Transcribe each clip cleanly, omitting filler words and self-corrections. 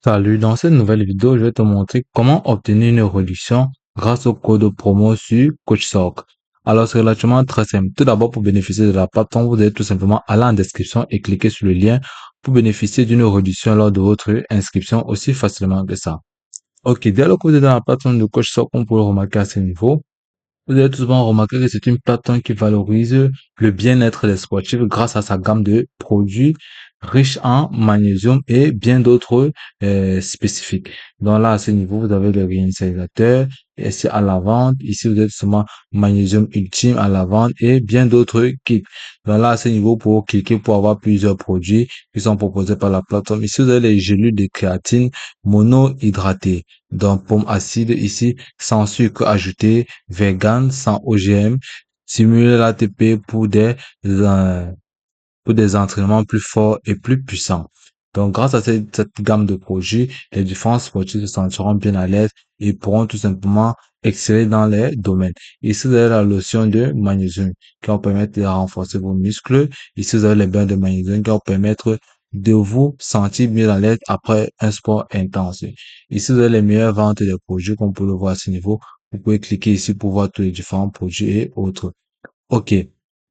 Salut, dans cette nouvelle vidéo, je vais te montrer comment obtenir une réduction grâce au code promo sur CoachSock. Alors, c'est relativement très simple. Tout d'abord, pour bénéficier de la plateforme, vous allez tout simplement aller en description et cliquer sur le lien pour bénéficier d'une réduction lors de votre inscription aussi facilement que ça. Ok, dès lors que vous êtes dans la plateforme de CoachSock, on peut le remarquer à ce niveau. Vous avez tout simplement remarqué que c'est une plateforme qui valorise le bien-être des sportifs grâce à sa gamme de produits riches en magnésium et bien d'autres spécifiques. Donc là, à ce niveau, vous avez le réinitialisateur, ici à la vente, ici vous avez seulement magnésium ultime à la vente et bien d'autres kits. Donc là, à ce niveau, pour cliquer pour avoir plusieurs produits qui sont proposés par la plateforme. Ici, vous avez les gélules de créatine monohydratées. Donc, pomme acide ici, sans sucre ajouté, vegan, sans OGM, stimuler l'ATP pour des entraînements plus forts et plus puissants. Donc, grâce à cette gamme de produits, les différents sportifs se sentiront bien à l'aise et pourront tout simplement exceller dans les domaines. Ici, vous avez la lotion de magnésium qui va permettre de renforcer vos muscles. Ici, vous avez les bains de magnésium qui vont permettre de vous sentir bien à l'aise après un sport intense. Ici, vous avez les meilleures ventes des produits, comme peut le voir à ce niveau. Vous pouvez cliquer ici pour voir tous les différents produits et autres. OK.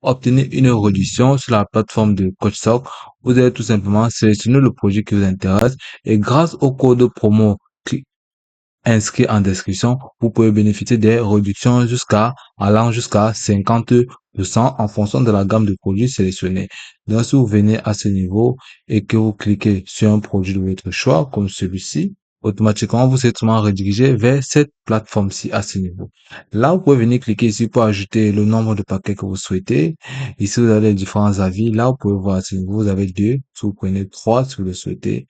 Obtenez une réduction sur la plateforme de CoachSock. Vous allez tout simplement sélectionner le produit qui vous intéresse et grâce au code promo inscrit en description, vous pouvez bénéficier des réductions allant jusqu'à 50% en fonction de la gamme de produits sélectionnés. Donc, si vous venez à ce niveau et que vous cliquez sur un produit de votre choix, comme celui-ci, automatiquement, vous êtes redirigé vers cette plateforme-ci à ce niveau. Là, vous pouvez venir cliquer ici pour ajouter le nombre de paquets que vous souhaitez. Ici, vous avez les différents avis. Là, vous pouvez voir à ce niveau, vous avez deux. Si vous prenez trois, si vous le souhaitez.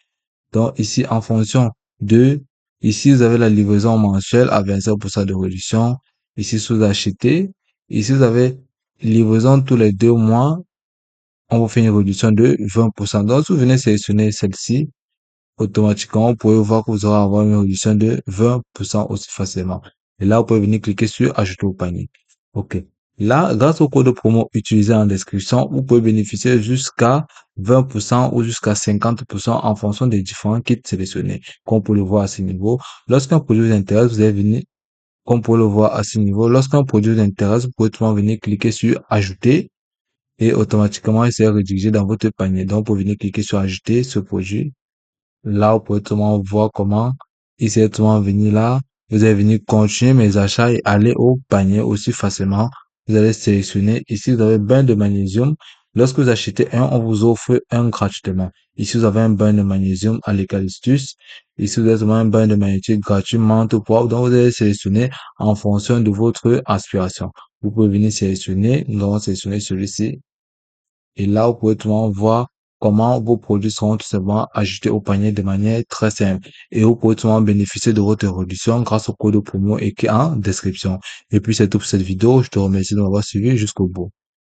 Donc, ici, en fonction de, ici, vous avez la livraison mensuelle à 25% de réduction. Ici, si vous achetez, ici, vous avez livraison tous les 2 mois. On vous fait une réduction de 20%. Donc, si vous venez sélectionner celle-ci, automatiquement, vous pouvez voir que vous aurez avoir une réduction de 20% aussi facilement. Et là, vous pouvez venir cliquer sur ajouter au panier. OK. Là, grâce au code promo utilisé en description, vous pouvez bénéficier jusqu'à 20% ou jusqu'à 50% en fonction des différents kits sélectionnés. Comme vous pouvez le voir à ce niveau. Lorsqu'un produit vous intéresse, vous allez venir, comme vous pouvez le voir à ce niveau, lorsqu'un produit vous intéresse, vous pouvez tout simplement venir cliquer sur ajouter et automatiquement, il sera redirigé dans votre panier. Donc, vous pouvez venir cliquer sur ajouter ce produit. Là, vous pouvez tout le monde voir comment ici, tout le monde venir là. Vous allez venir continuer mes achats et aller au panier aussi facilement. Vous allez sélectionner. Ici, vous avez bain de magnésium. Lorsque vous achetez un, on vous offre un gratuitement. Ici, vous avez un bain de magnésium à l'eucalyptus. Ici, vous avez un bain de magnésium gratuit menthe poivre. Donc, vous allez sélectionner en fonction de votre aspiration. Vous pouvez venir sélectionner. Nous allons sélectionner celui-ci. Et là, vous pouvez tout le monde voir comment vos produits seront tout simplement ajoutés au panier de manière très simple. Et vous pouvez tout le monde bénéficier de votre réduction grâce au code promo écrit en description. Et puis, c'est tout pour cette vidéo. Je te remercie de m'avoir suivi jusqu'au bout.